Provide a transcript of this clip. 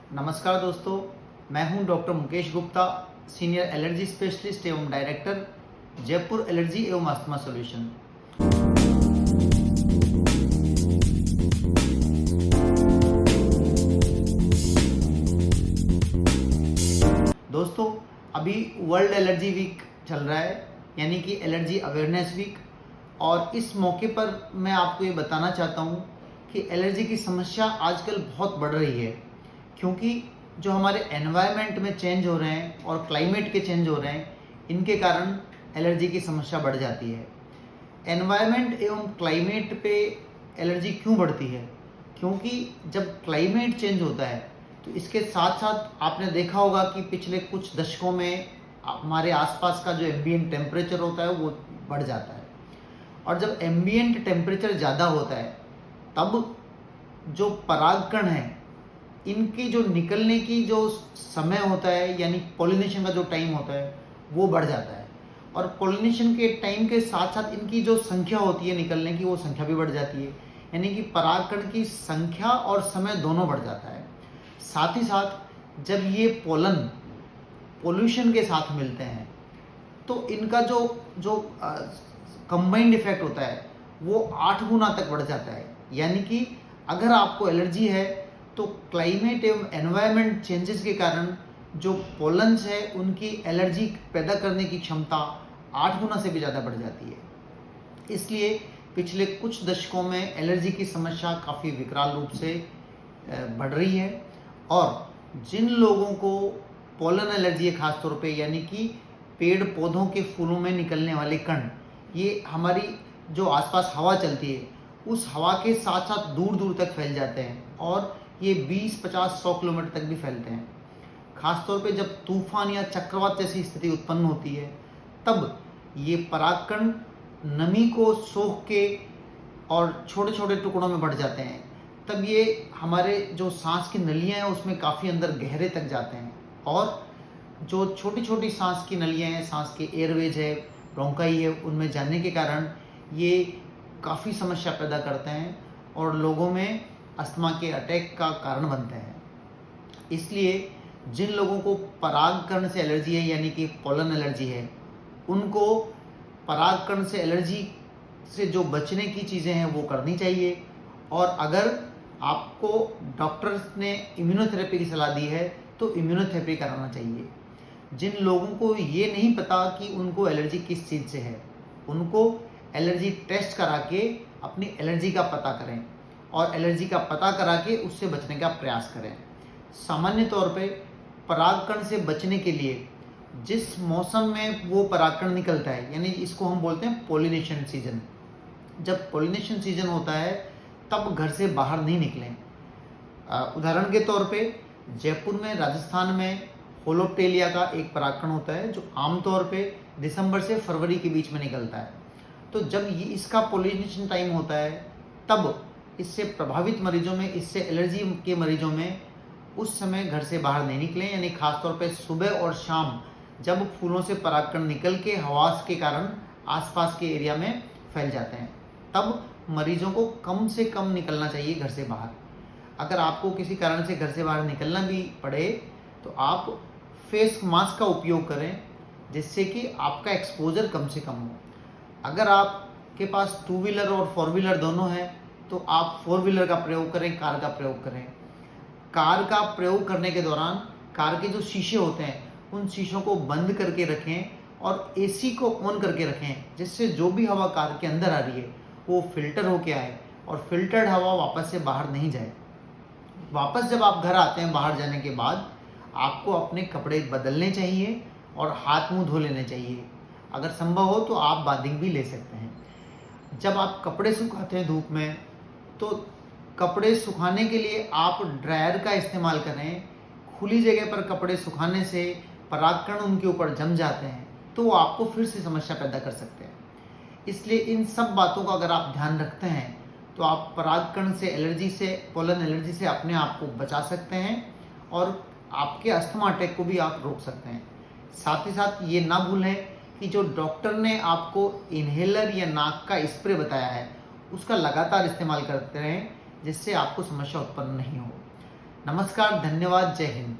नमस्कार दोस्तों, मैं हूं doctor Mukesh Gupta, senior allergy specialist एवं डायरेक्टर, जयपुर एलर्जी एवं अस्थमा सॉल्यूशन। दोस्तों, अभी वर्ल्ड एलर्जी वीक चल रहा है, यानी कि एलर्जी अवेयरनेस वीक। और इस मौके पर मैं आपको ये बताना चाहता हूँ कि एलर्जी की समस्या आजकल बहुत बढ़ रही है, क्योंकि जो हमारे एनवायरनमेंट में चेंज हो रहे हैं और क्लाइमेट के चेंज हो रहे हैं, इनके कारण एलर्जी की समस्या बढ़ जाती है। एनवायरनमेंट एवं क्लाइमेट पे एलर्जी क्यों बढ़ती है? क्योंकि जब क्लाइमेट चेंज होता है तो इसके साथ साथ आपने देखा होगा कि पिछले कुछ दशकों में हमारे आसपास का जो एम्बिएंट टेम्परेचर होता है वो बढ़ जाता है। और जब एम्बिएंट टेम्परेचर ज़्यादा होता है तब जो परागकण है, इनकी जो निकलने की जो समय होता है, यानी पॉलिनेशन का जो टाइम होता है, वो बढ़ जाता है। और पॉलिनेशन के टाइम के साथ साथ इनकी जो संख्या होती है निकलने की, वो संख्या भी बढ़ जाती है। यानी कि परागकण की संख्या और समय दोनों बढ़ जाता है। साथ ही साथ जब ये पोलन पोल्यूशन के साथ मिलते हैं तो इनका जो जो कंबाइंड इफेक्ट होता है वो 8 गुना तक बढ़ जाता है। यानी कि अगर आपको एलर्जी है तो क्लाइमेट एवं एनवायरनमेंट चेंजेस के कारण जो पोलन्स है उनकी एलर्जी पैदा करने की क्षमता 8 गुना से भी ज़्यादा बढ़ जाती है। इसलिए पिछले कुछ दशकों में एलर्जी की समस्या काफ़ी विकराल रूप से बढ़ रही है। और जिन लोगों को पोलन एलर्जी है खासतौर पे, यानी कि पेड़ पौधों के फूलों में निकलने वाले कण, ये हमारी जो आसपास हवा चलती है उस हवा के साथ साथ दूर दूर तक फैल जाते हैं और ये 20, 50, 100 किलोमीटर तक भी फैलते हैं। खासतौर पे जब तूफान या चक्रवात जैसी स्थिति उत्पन्न होती है तब ये परागकण नमी को सोख के और छोटे छोटे टुकड़ों में बढ़ जाते हैं। तब ये हमारे जो सांस की नलियां हैं उसमें काफ़ी अंदर गहरे तक जाते हैं और जो छोटी छोटी सांस की नलियां हैं, सांस के एयरवेज है, ब्रोंकाई है, उनमें जाने के कारण ये काफ़ी समस्या पैदा करते हैं और लोगों में अस्थमा के अटैक का कारण बनते हैं। इसलिए जिन लोगों को परागकण से एलर्जी है, यानी कि पोलन एलर्जी है, उनको परागकण से एलर्जी से जो बचने की चीज़ें हैं वो करनी चाहिए। और अगर आपको डॉक्टर ने इम्यूनोथेरेपी की सलाह दी है तो इम्यूनोथेरेपी कराना चाहिए। जिन लोगों को ये नहीं पता कि उनको एलर्जी किस चीज़ से है, उनको एलर्जी टेस्ट करा के अपनी एलर्जी का पता करें और एलर्जी का पता करा के उससे बचने का प्रयास करें। सामान्य तौर पे परागकण से बचने के लिए जिस मौसम में वो परागकण निकलता है, यानी इसको हम बोलते हैं पोलिनेशन सीजन, जब पोलिनेशन सीजन होता है तब घर से बाहर नहीं निकलें। उदाहरण के तौर पे जयपुर में, राजस्थान में होलोप्टेलिया का एक परागकण होता है जो आमतौर पे दिसंबर से फरवरी के बीच में निकलता है। तो जब ये इसका पोलिनेशन टाइम होता है तब इससे प्रभावित मरीजों में, इससे एलर्जी के मरीजों में उस समय घर से बाहर नहीं निकलें। यानी खासतौर पे सुबह और शाम जब फूलों से परागकण निकल के हवा के कारण आसपास के एरिया में फैल जाते हैं, तब मरीजों को कम से कम निकलना चाहिए घर से बाहर। अगर आपको किसी कारण से घर से बाहर निकलना भी पड़े तो आप फेस मास्क का उपयोग करें, जिससे कि आपका एक्सपोजर कम से कम हो। अगर आपके पास 2 व्हीलर और 4 व्हीलर दोनों है तो आप 4 व्हीलर का प्रयोग करें, कार का प्रयोग करें। कार का प्रयोग करने के दौरान कार के जो शीशे होते हैं उन शीशों को बंद करके रखें और एसी को ऑन करके रखें, जिससे जो भी हवा कार के अंदर आ रही है वो फिल्टर होके आए और फिल्टर्ड हवा वापस से बाहर नहीं जाए। वापस जब आप घर आते हैं बाहर जाने के बाद आपको अपने कपड़े बदलने चाहिए और हाथ मुंह धो लेने चाहिए। अगर संभव हो तो आप बाथिंग भी ले सकते हैं। जब आप कपड़े सुखाते हैं धूप में तो कपड़े सुखाने के लिए आप ड्रायर का इस्तेमाल करें। खुली जगह पर कपड़े सुखाने से परागकण उनके ऊपर जम जाते हैं तो वो आपको फिर से समस्या पैदा कर सकते हैं। इसलिए इन सब बातों का अगर आप ध्यान रखते हैं तो आप परागकण से एलर्जी से, पोलन एलर्जी से अपने आप को बचा सकते हैं और आपके अस्थमा अटैक को भी आप रोक सकते हैं। साथ ही साथ ये ना भूलें कि जो डॉक्टर ने आपको इन्हेलर या नाक का स्प्रे बताया है उसका लगातार इस्तेमाल करते रहें, जिससे आपको समस्या उत्पन्न नहीं हो। नमस्कार, धन्यवाद, जय हिंद।